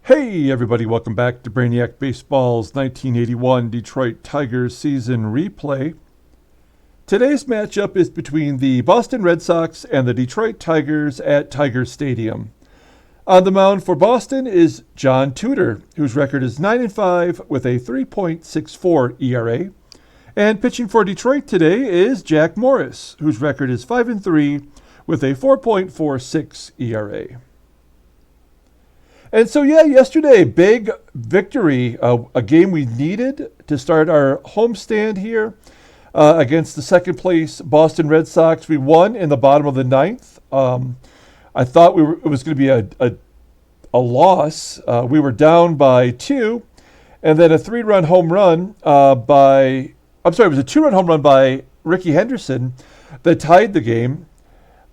Hey everybody, welcome back to Brainiac Baseball's 1981 Detroit Tigers season replay. Today's matchup is between the Boston Red Sox and the Detroit Tigers at Tiger Stadium. On the mound for Boston is John Tudor, whose record is 9-5 with a 3.64 ERA. And pitching for Detroit today is Jack Morris, whose record is 5-3 with a 4.46 ERA. And so, yesterday, big victory, a game we needed to start our homestand here against the second place Boston Red Sox. We won in the bottom of the ninth. I thought it was going to be a loss. We were down by 2, and then a 3-run home run it was a 2-run home run by Ricky Henderson that tied the game.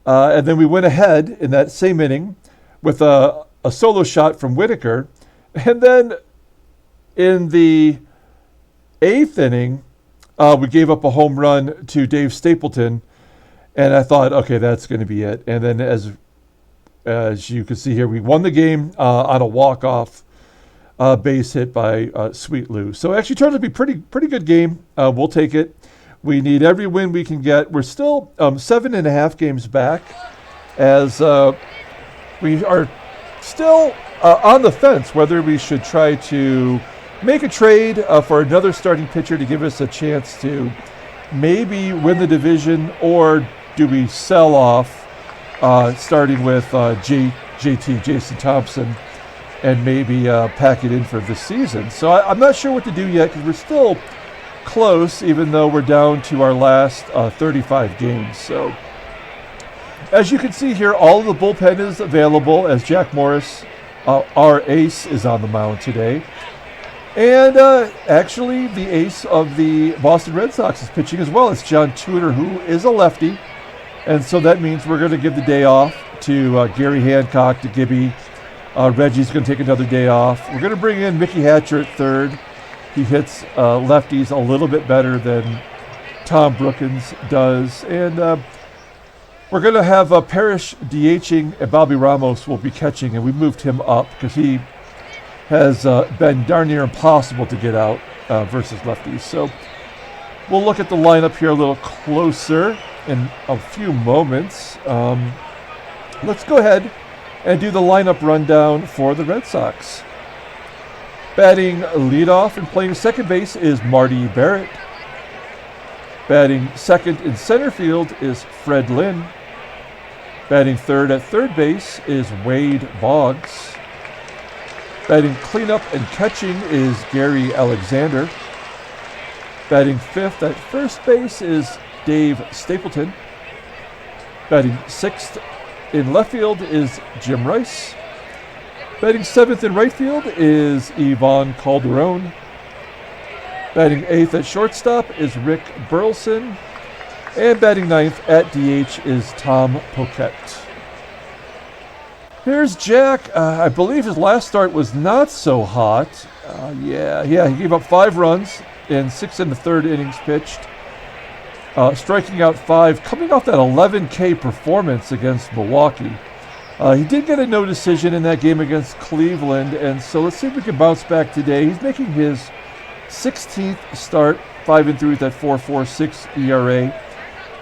And then we went ahead in that same inning with a solo shot from Whitaker. And then in the 8th inning, we gave up a home run to Dave Stapleton. And I thought, okay, that's going to be it. And then as you can see here, we won the game on a walk-off base hit by Sweet Lou. So it actually turned out to be pretty good game. We'll take it. We need every win we can get. We're still 7.5 games back as we are still on the fence whether we should try to make a trade for another starting pitcher to give us a chance to maybe win the division, or do we sell off starting with JT, Jason Thompson, and maybe pack it in for this season. So I'm not sure what to do yet because we're still close, even though we're down to our last 35 games. So as you can see here, all of the bullpen is available as Jack Morris, our ace, is on the mound today. And actually, the ace of the Boston Red Sox is pitching as well. It's John Tudor, who is a lefty. And so that means we're going to give the day off to Gary Hancock, to Gibby. Reggie's going to take another day off. We're going to bring in Mickey Hatcher at third. He hits lefties a little bit better than Tom Brookins does. And we're going to have Parrish DHing, and Bobby Ramos will be catching, and we moved him up because he has been darn near impossible to get out versus lefties. So we'll look at the lineup here a little closer in a few moments. Let's go ahead and do the lineup rundown for the Red Sox. Batting leadoff and playing second base is Marty Barrett. Batting second in center field is Fred Lynn. Batting third at third base is Wade Boggs. Batting cleanup and catching is Gary Alexander. Batting fifth at first base is Dave Stapleton. Batting sixth in left field is Jim Rice. Batting seventh in right field is Yvonne Calderon. Batting eighth at shortstop is Rick Burleson. And batting ninth at DH is Tom Poquette. Here's Jack. I believe his last start was not so hot. He gave up 5 runs in 6 1/3 innings pitched. Striking out 5, coming off that 11K performance against Milwaukee. He did get a no decision in that game against Cleveland, and so let's see if we can bounce back today. He's making his 16th start, 5-3 with that 4.46 ERA.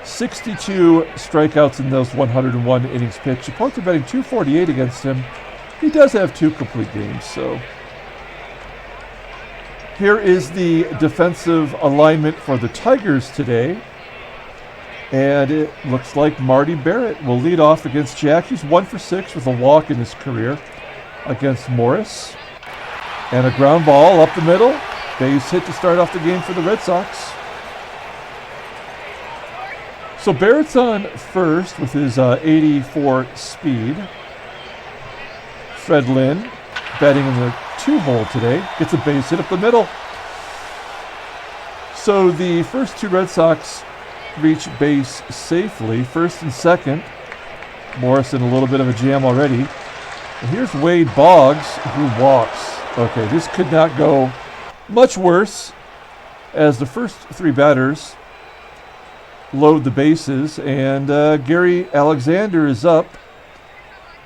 62 strikeouts in those 101 innings pitched. Opponents are betting 248 against him. He does have 2 complete games, so. Here is the defensive alignment for the Tigers today. And it looks like Marty Barrett will lead off against Jack. He's 1 for 6 with a walk in his career against Morris. And a ground ball up the middle. Base hit to start off the game for the Red Sox. So Barrett's on first with his 84 speed. Fred Lynn, batting in the 2-hole today, gets a base hit up the middle. So the first 2 Red Sox reach base safely, first and second. Morris in a little bit of a jam already. And here's Wade Boggs, who walks. Okay, this could not go much worse as the first 3 batters load the bases, and Gary Alexander is up.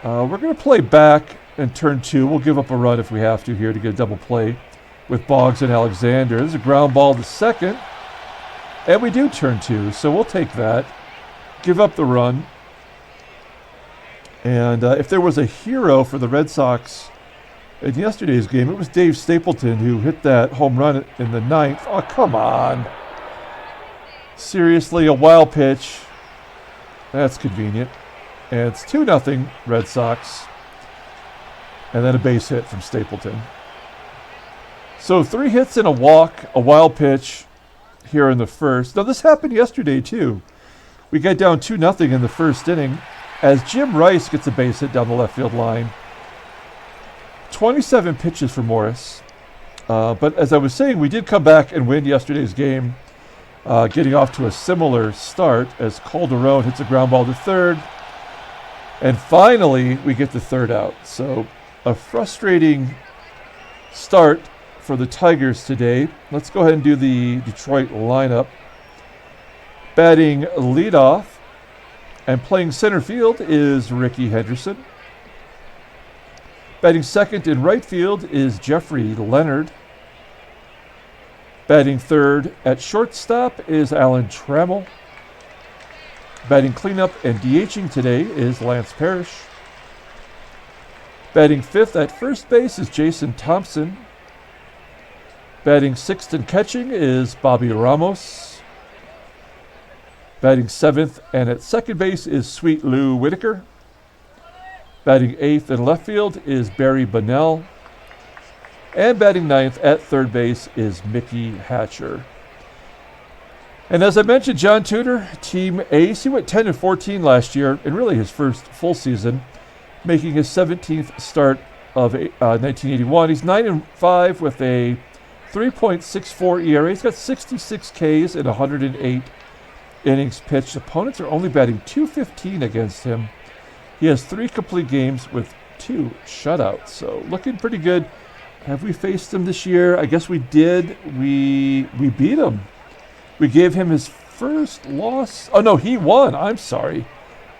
We're going to play back in turn 2. We'll give up a run if we have to here to get a double play with Boggs and Alexander. There's a ground ball to second. And we do turn 2, so we'll take that. Give up the run. And if there was a hero for the Red Sox in yesterday's game, it was Dave Stapleton, who hit that home run in the 9th. Oh, come on. Seriously, a wild pitch. That's convenient. And it's 2-0 Red Sox. And then a base hit from Stapleton. So 3 hits and a walk, a wild pitch here in the first. Now, this happened yesterday, too. We got down 2-0 in the first inning as Jim Rice gets a base hit down the left field line. 27 pitches for Morris. But as I was saying, we did come back and win yesterday's game, getting off to a similar start as Calderon hits a ground ball to third. And finally, we get the third out. So a frustrating start for the Tigers today. Let's go ahead and do the Detroit lineup. Batting leadoff and playing center field is Ricky Henderson. Batting second in right field is Jeffrey Leonard. Batting third at shortstop is Alan Trammell. Batting cleanup and DHing today is Lance Parrish. Batting fifth at first base is Jason Thompson. Batting sixth and catching is Bobby Ramos. Batting seventh and at second base is Sweet Lou Whitaker. Batting eighth in left field is Barry Bonnell. And batting ninth at third base is Mickey Hatcher. And as I mentioned, John Tudor, Team Ace, he went 10-14 last year in really his first full season, making his 17th start of 1981. He's 9-5 with a 3.64 ERA. He's got 66 Ks in 108 innings pitched. Opponents are only batting .215 against him. He has 3 complete games with 2 shutouts, so looking pretty good. Have we faced him this year? I guess we did. We beat him. We gave him his first loss. Oh, no, he won. I'm sorry.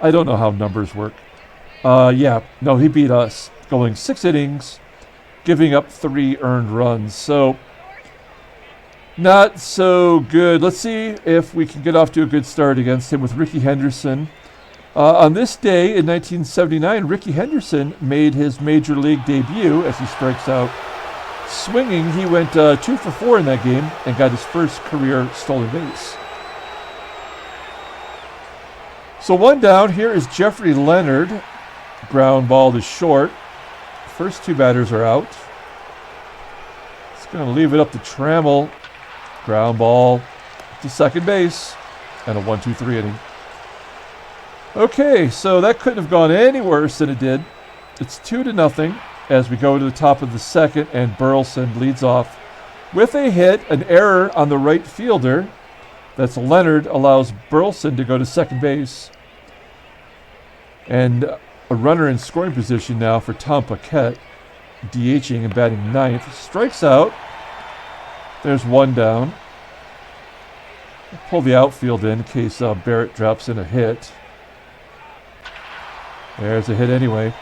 I don't know how numbers work. He beat us, going 6 innings, giving up 3 earned runs. So, not so good. Let's see if we can get off to a good start against him with Ricky Henderson. On this day in 1979, Ricky Henderson made his major league debut as he strikes out swinging. He went 2 for 4 in that game and got his first career stolen base. So 1 down. Here is Jeffrey Leonard. Ground ball to short. First 2 batters are out. It's going to leave it up to Trammell. Ground ball to second base. And a 1-2-3 inning. Okay, so that couldn't have gone any worse than it did. It's 2-0 as we go to the top of the second, and Burleson leads off with a hit. An error on the right fielder. That's Leonard, allows Burleson to go to second base. And a runner in scoring position now for Tom Paquette, DHing and batting ninth. Strikes out. There's 1 down. Pull the outfield in case Barrett drops in a hit. There's a hit anyway,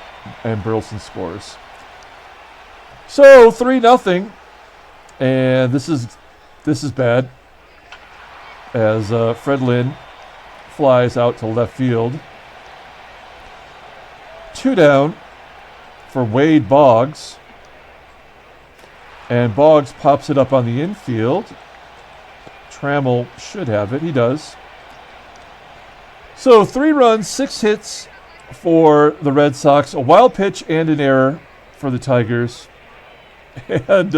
and Burleson scores. So 3-0, and this is bad as Fred Lynn flies out to left field. 2 down for Wade Boggs, and Boggs pops it up on the infield. Trammell should have it. He does. So 3 runs, 6 hits for the Red Sox, a wild pitch and an error for the Tigers. And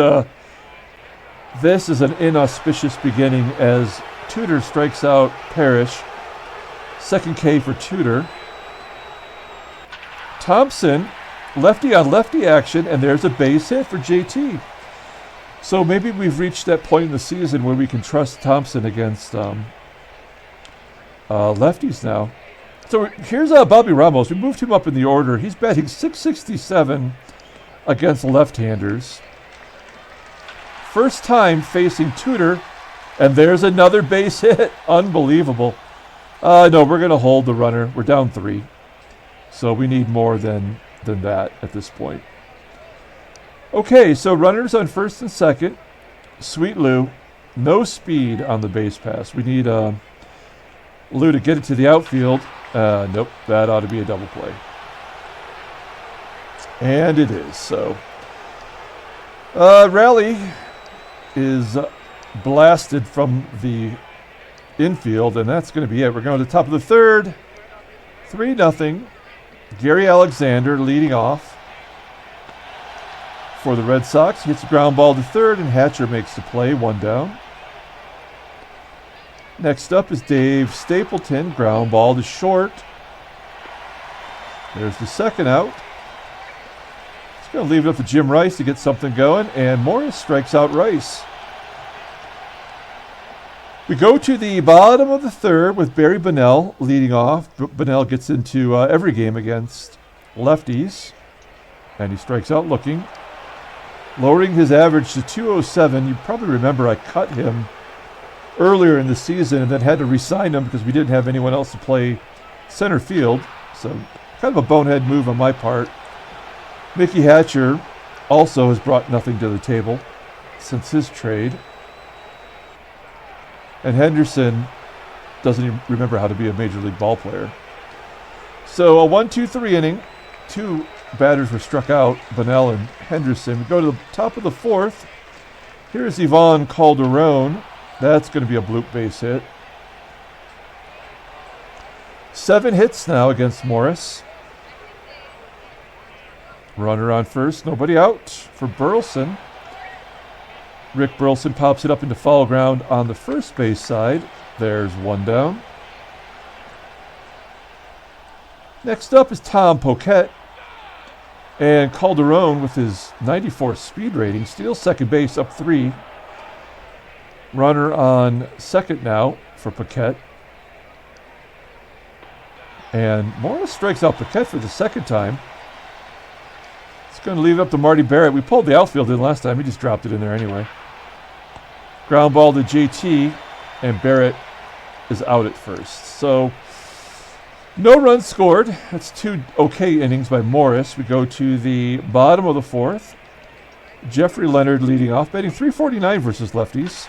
this is an inauspicious beginning as Tudor strikes out Parrish. Second K for Tudor. Thompson, lefty on lefty action, and there's a base hit for JT. So maybe we've reached that point in the season where we can trust Thompson against lefties now. So here's Bobby Ramos. We moved him up in the order. He's batting .667 against left-handers. First time facing Tudor, and there's another base hit. Unbelievable. No, we're going to hold the runner. We're down 3. So we need more than than that at this point. Okay, so runners on first and second. Sweet Lou, no speed on the base pass. We need Lou to get it to the outfield. Nope, that ought to be a double play. And it is. So rally is blasted from the infield, and that's going to be it. We're going to the top of the third. 3-0. Gary Alexander leading off for the Red Sox. Hits a ground ball to third, and Hatcher makes the play, 1 down. Next up is Dave Stapleton, ground ball to short. There's the second out. He's going to leave it up to Jim Rice to get something going, and Morris strikes out Rice. We go to the bottom of the third with Barry Bonnell leading off. Bonnell gets into every game against lefties, and he strikes out looking, lowering his average to 207. You probably remember I cut him earlier in the season and then had to re-sign him because we didn't have anyone else to play center field. So kind of a bonehead move on my part. Mickey Hatcher also has brought nothing to the table since his trade. And Henderson doesn't even remember how to be a major league ball player. So a 1-2-3 inning. 2 batters were struck out, Bonnell and Henderson. We go to the top of the fourth. Here's Ivan Calderon. That's going to be a bloop base hit. 7 hits now against Morris. Runner on first, nobody out for Burleson. Rick Burleson pops it up into foul ground on the first base side. There's 1 down. Next up is Tom Poquette. And Calderon, with his 94 speed rating, steals second base up 3. Runner on second now for Paquette. And Morris strikes out Paquette for the second time. It's going to leave it up to Marty Barrett. We pulled the outfield in last time. He just dropped it in there anyway. Ground ball to JT, and Barrett is out at first. So no runs scored. That's 2 okay innings by Morris. We go to the bottom of the fourth. Jeffrey Leonard leading off, batting .349 versus lefties.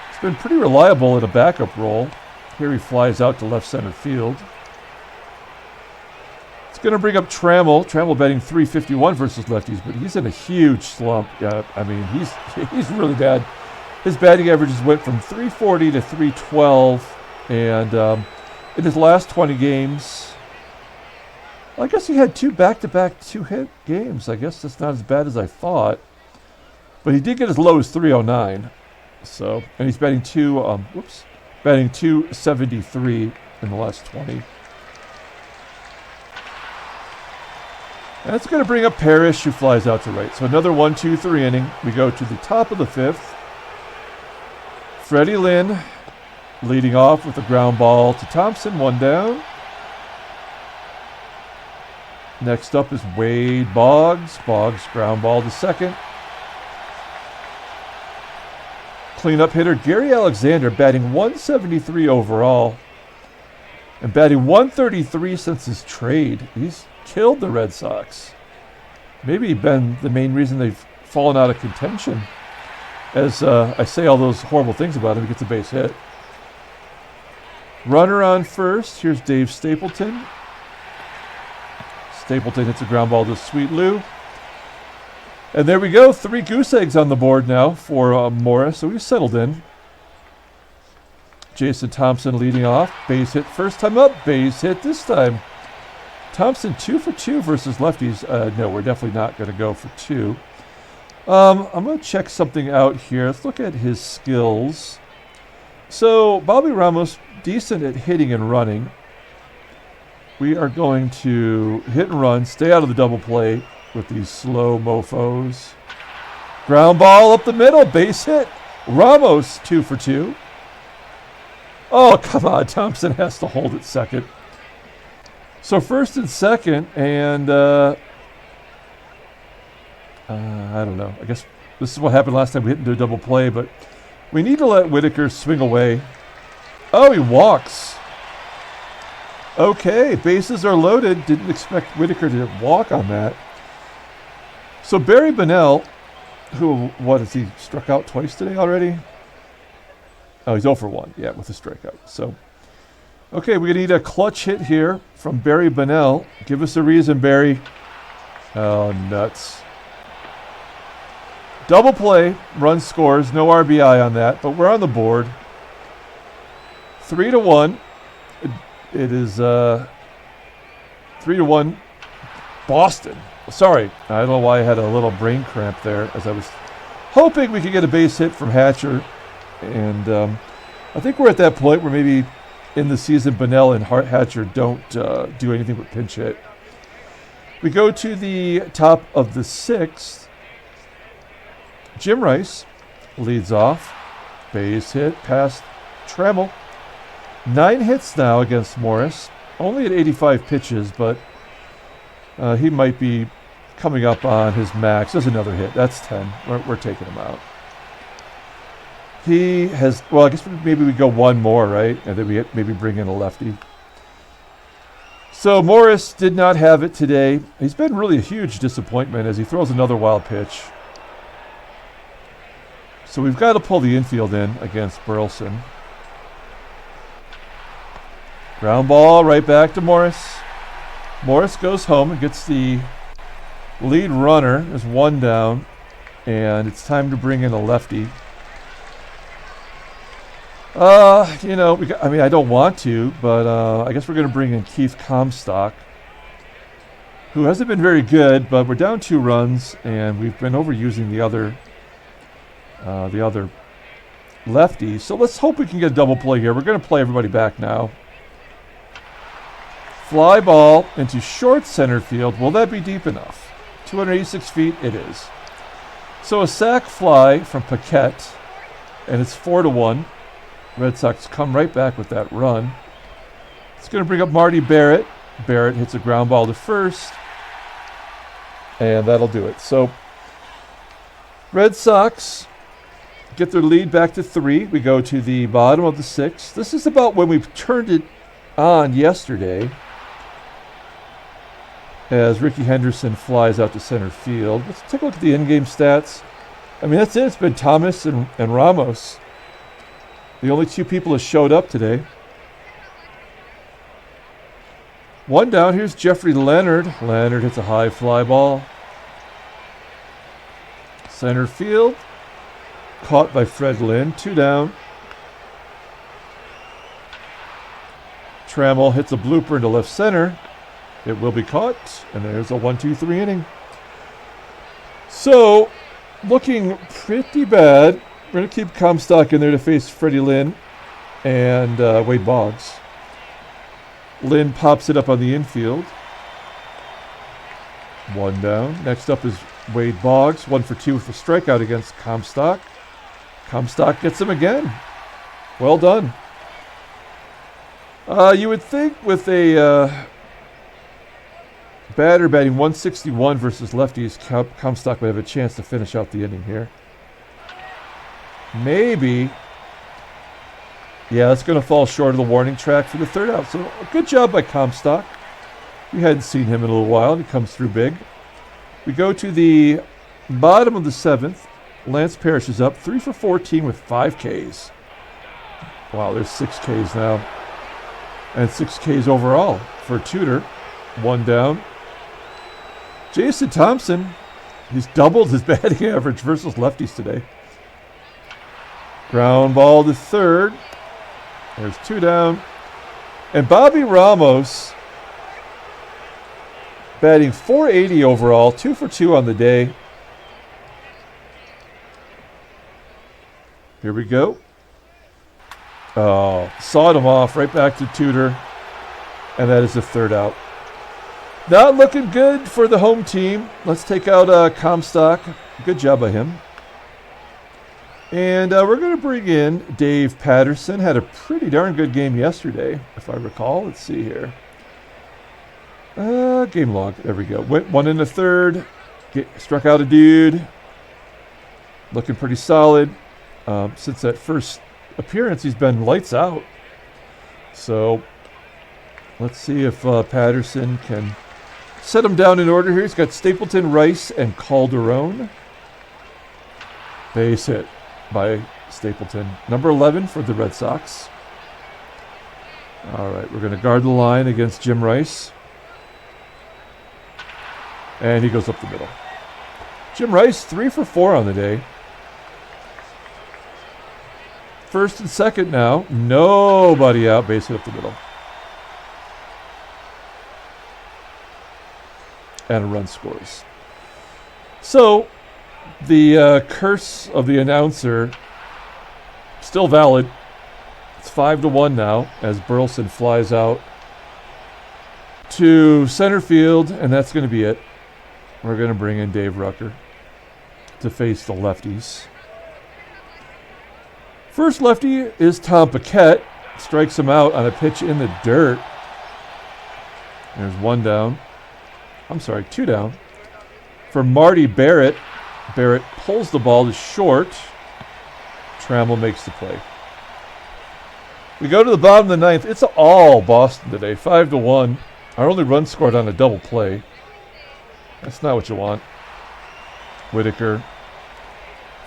He's been pretty reliable in a backup role. Here he flies out to left center field. It's going to bring up Trammell. Trammell batting .351 versus lefties, but he's in a huge slump. Yeah, I mean, he's really bad. His batting averages went from .340 to .312, and in his last 20 games, I guess he had 2 back-to-back 2-hit games. I guess that's not as bad as I thought, but he did get as low as .309. So, and he's batting batting .273 in the last 20. And that's going to bring up Parrish, who flies out to right. So another 1-2-3 inning. We go to the top of the fifth. Freddie Lynn leading off with a ground ball to Thompson, 1 down. Next up is Wade Boggs. Boggs ground ball to second. Cleanup hitter Gary Alexander batting .173 overall and batting .133 since his trade. He's killed the Red Sox. Maybe been the main reason they've fallen out of contention. As I say all those horrible things about him, he gets a base hit. Runner on first. Here's Dave Stapleton. Stapleton hits a ground ball to Sweet Lou. And there we go. 3 goose eggs on the board now for Morris. So he's settled in. Jason Thompson leading off. Base hit first time up. Base hit this time. Thompson 2 for 2 versus lefties. No, we're definitely not going to go for 2. I'm going to check something out here. Let's look at his skills. So Bobby Ramos, decent at hitting and running. We are going to hit and run, stay out of the double play with these slow mofos. Ground ball up the middle, base hit. Ramos 2 for 2. Oh, come on. Thompson has to hold it second. So first and second, and I don't know. I guess this is what happened last time we hit into a double play, but we need to let Whitaker swing away. Oh, he walks. Okay, bases are loaded. Didn't expect Whitaker to walk on that. So Barry Bonnell, who, what, has he struck out twice today already? Oh, he's 0 for 1, yeah, with a strikeout. So, okay, we're going to need a clutch hit here from Barry Bonnell. Give us a reason, Barry. Oh, nuts. Double play, run scores, no RBI on that, but we're on the board. 3-1. It is 3-1 Boston. Sorry, I don't know why I had a little brain cramp there as I was hoping we could get a base hit from Hatcher. And I think we're at that point where maybe in the season Bonnell and Hatcher don't do anything but pinch hit. We go to the top of the 6th. Jim Rice leads off. Base hit past Trammell. 9 hits now against Morris. Only at 85 pitches, but he might be coming up on his max. There's another hit. That's 10. We're taking him out. He has, well, I guess maybe we go one more, right? And then we maybe bring in a lefty. So Morris did not have it today. He's been really a huge disappointment as he throws another wild pitch. So we've got to pull the infield in against Burleson. Ground ball right back to Morris. Morris goes home and gets the lead runner. There's one down, and it's time to bring in a lefty. You know, I don't want to, but I guess we're going to bring in Keith Comstock, who hasn't been very good, but we're down 2 runs, and we've been overusing the other lefty. So let's hope we can get a double play here. We're going to play everybody back now. Fly ball into short center field. Will that be deep enough? 286 feet, it is. So a sac fly from Paquette, and it's 4-1. Red Sox come right back with that run. It's going to bring up Marty Barrett. Barrett hits a ground ball to first, and that'll do it. So Red Sox get their lead back to 3. We go to the bottom of the 6th. This is about when we turned it on yesterday, as Ricky Henderson flies out to center field. Let's take a look at the in-game stats. I mean, that's it. It's been Thomas and Ramos. The only 2 people that showed up today. One down. Here's Jeffrey Leonard. Leonard hits a high fly ball. Center field. Caught by Fred Lynn. 2 down. Trammell hits a blooper into left center. It will be caught. And there's a 1-2-3 inning. So, looking pretty bad. We're going to keep Comstock in there to face Freddie Lynn and Wade Boggs. Lynn pops it up on the infield. 1 down. Next up is Wade Boggs. 1 for 2 with a strikeout against Comstock. Comstock gets him again. Well done. You would think with a batter batting 161 versus lefties, Comstock would have a chance to finish out the inning here. Maybe. Yeah, that's going to fall short of the warning track for the 3rd out. So a good job by Comstock. We hadn't seen him in a little while. He comes through big. We go to the bottom of the 7th. Lance Parrish is up 3 for 14 with 5 Ks. Wow, there's 6 Ks now. And 6 Ks overall for Tudor. 1 down. Jason Thompson, he's doubled his batting average versus lefties today. Ground ball to 3rd. There's 2 down. And Bobby Ramos batting .480 overall, 2 for 2 on the day. Here we go. Oh, sawed him off right back to Tudor. And that is the 3rd out. Not looking good for the home team. Let's take out Comstock. Good job by him. And we're going to bring in Dave Patterson. Had a pretty darn good game yesterday, if I recall. Let's see here. Game log. There we go. Went 1 1/3. Struck out a dude. Looking pretty solid. Since that first appearance, he's been lights out. So Let's see if Patterson can set him down in order here. He's got Stapleton, Rice, and Calderon. Base hit by Stapleton. Number 11 for the Red Sox. All right, we're going to guard the line against Jim Rice. And he goes up the middle. Jim Rice, 3 for 4 on the day. First and second now. Nobody out. Base hit up the middle. And a run scores. So, the curse of the announcer still valid. It's 5-1 now as Burleson flies out to center field, and that's going to be it. We're going to bring in Dave Rucker to face the lefties. First lefty is Tom Paquette. Strikes him out on a pitch in the dirt. There's 1 down. I'm sorry, 2 down. For Marty Barrett. Barrett pulls the ball to short. Trammell makes the play. We go to the bottom of the 9th. It's all Boston today, 5-1. Our only run scored on a double play. That's not what you want. Whitaker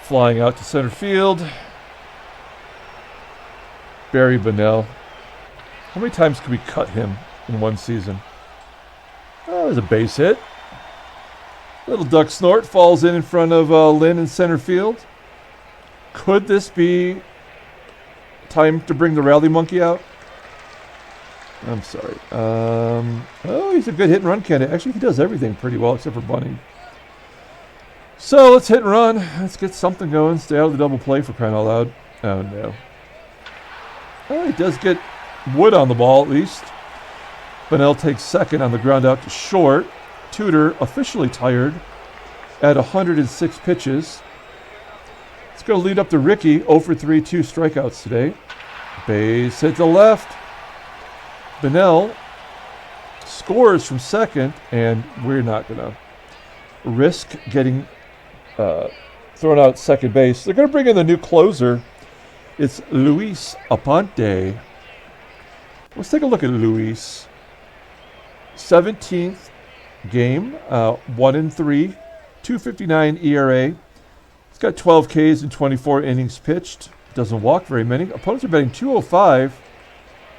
flying out to center field. Barry Bonnell. How many times can we cut him in one season? Oh, there's a base hit. Little duck snort falls in front of Lynn in center field. Could this be time to bring the rally monkey out? I'm sorry. Oh, he's a good hit and run candidate. Actually, he does everything pretty well except for bunting. So let's hit and run. Let's get something going. Stay out of the double play for crying out loud. Oh, no. Oh, he does get wood on the ball at least. Bonnell takes second on the ground out to short. Tudor officially tired at 106 pitches. Let's go lead up to Ricky. 0 for 3, 2 strikeouts today. Base hit to left. Bonnell scores from second, and we're not going to risk getting thrown out at second base. They're going to bring in the new closer. It's Luis Aponte. Let's take a look at Luis. 17th game, 1-3, 2.59 ERA. He's got 12 Ks in 24 innings pitched. Doesn't walk very many. Opponents are betting 205,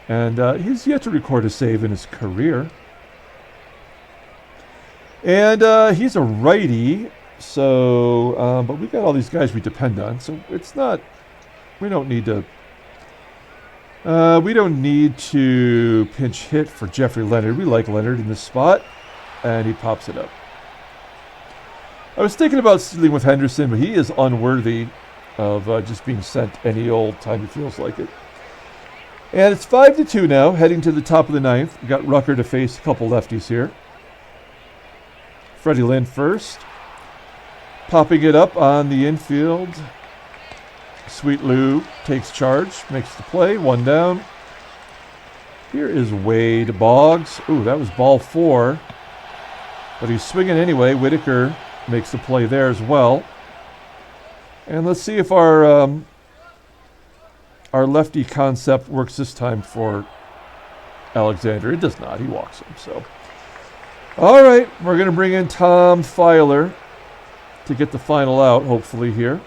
and he's yet to record a save in his career. And he's a righty, so but we got all these guys we depend on, so it's not. We don't need to. We don't need to pinch hit for Jeffrey Leonard. We like Leonard in this spot, and he pops it up. I was thinking about stealing with Henderson, but he is unworthy of just being sent any old time he feels like it. And it's 5-2 now, heading to the top of the 9th. We got Rucker to face a couple lefties here. Freddie Lynn first, popping it up on the infield. Sweet Lou takes charge, makes the play, 1 down. Here is Wade Boggs. Ooh, that was ball 4. But he's swinging anyway. Whitaker makes the play there as well. And let's see if our lefty concept works this time for Alexander. It does not. He walks him. So, all right, we're going to bring in Tom Filer to get the final out, hopefully here.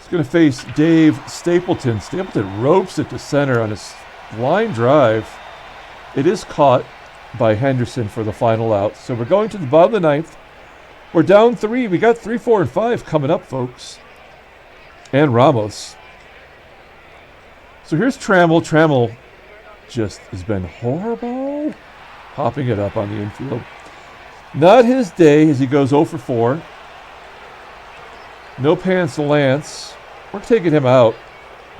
Going to face Dave Stapleton. Stapleton ropes it to center on his line drive. It is caught by Henderson for the final out. So we're going to the bottom of the 9th. We're down 3. We got 3, 4, and 5 coming up, folks. And Ramos. So here's Trammell. Trammell just has been horrible. Popping it up on the infield. Not his day as he goes 0 for 4. No pants to Lance. We're taking him out.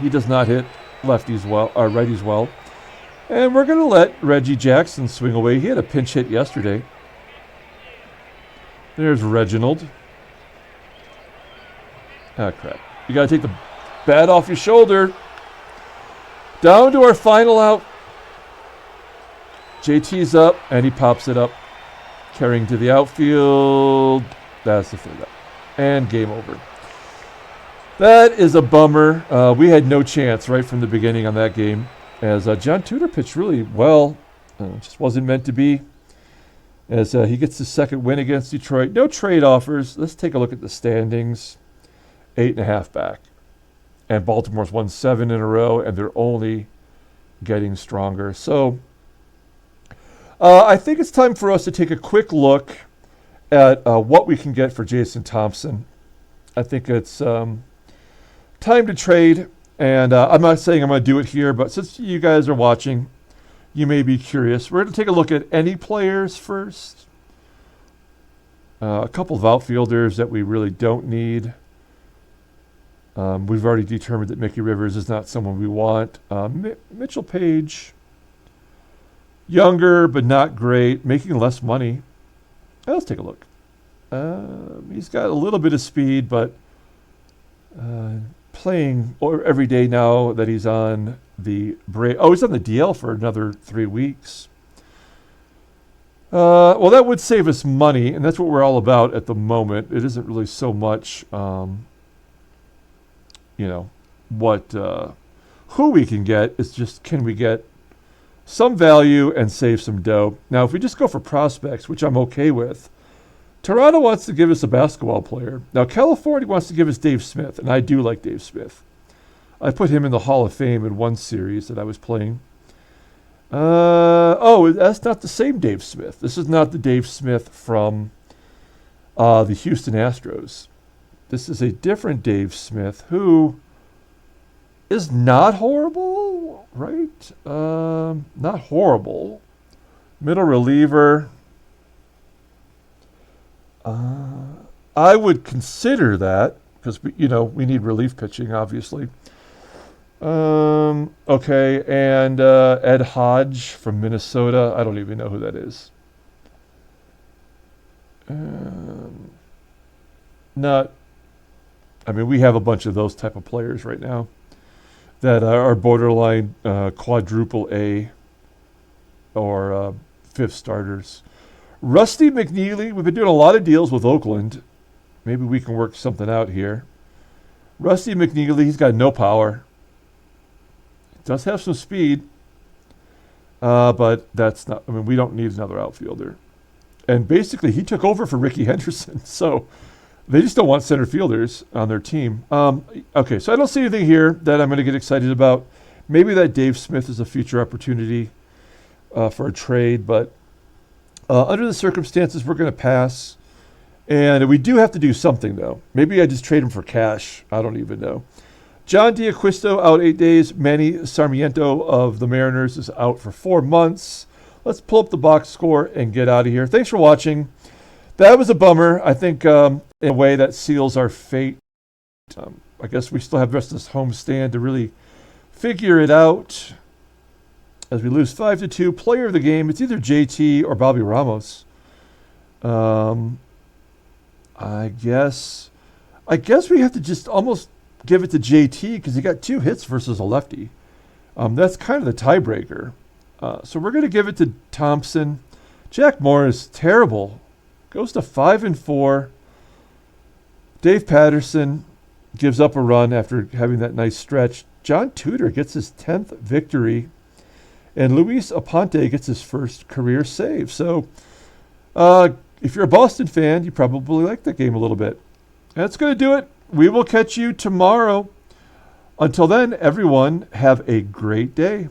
He does not hit lefties well, or righties well. And we're going to let Reggie Jackson swing away. He had a pinch hit yesterday. There's Reginald. Ah, crap. You got to take the bat off your shoulder. Down to our final out. JT's up, and he pops it up. Carrying to the outfield. That's the third out. And game over. That is a bummer. We had no chance right from the beginning on that game. as John Tudor pitched really well. Just wasn't meant to be. As he gets his second win against Detroit. No trade offers. Let's take a look at the standings. 8.5 back. And Baltimore's won 7 in a row, and they're only getting stronger. So I think it's time for us to take a quick look at what we can get for Jason Thompson. I think it's time to trade. And I'm not saying I'm going to do it here, but since you guys are watching, you may be curious. We're going to take a look at any players first. A couple of outfielders that we really don't need. We've already determined that Mickey Rivers is not someone we want. Mitchell Page, younger but not great, making less money. Let's take a look. He's got a little bit of speed, but playing every day now that he's on the break. Oh, he's on the DL for another 3 weeks. Well, that would save us money, and that's what we're all about at the moment. It isn't really so much, who we can get. It's just, can we get some value and save some dough? Now, if we just go for prospects, which I'm okay with, Toronto wants to give us a basketball player. Now, California wants to give us Dave Smith, and I do like Dave Smith. I put him in the Hall of Fame in one series that I was playing. That's not the same Dave Smith. This is not the Dave Smith from the Houston Astros. This is a different Dave Smith who is not horrible, right? Not horrible. Middle reliever. I would consider that because we need relief pitching, obviously. Okay, and Ed Hodge from Minnesota. I don't even know who that is. We have a bunch of those type of players right now that are borderline quadruple A or fifth starters. Rusty McNeely, we've been doing a lot of deals with Oakland. Maybe we can work something out here. Rusty McNeely, he's got no power. Does have some speed, but that's not, we don't need another outfielder. And basically, he took over for Ricky Henderson, so they just don't want center fielders on their team. Okay, so I don't see anything here that I'm going to get excited about. Maybe that Dave Smith is a future opportunity for a trade, but under the circumstances, we're going to pass. And we do have to do something, though. Maybe I just trade him for cash. I don't even know. John D'Acquisto out 8 days. Manny Sarmiento of the Mariners is out for 4 months. Let's pull up the box score and get out of here. Thanks for watching. That was a bummer. I think in a way that seals our fate. I guess we still have the rest of this homestand to really figure it out. As we lose 5-2, player of the game, it's either JT or Bobby Ramos. I guess we have to just almost give it to JT because he got 2 hits versus a lefty. That's kind of the tiebreaker. So we're going to give it to Thompson. Jack Morris, terrible. Goes to 5-4. Dave Patterson gives up a run after having that nice stretch. John Tudor gets his 10th victory. And Luis Aponte gets his first career save. So if you're a Boston fan, you probably like that game a little bit. That's going to do it. We will catch you tomorrow. Until then, everyone, have a great day.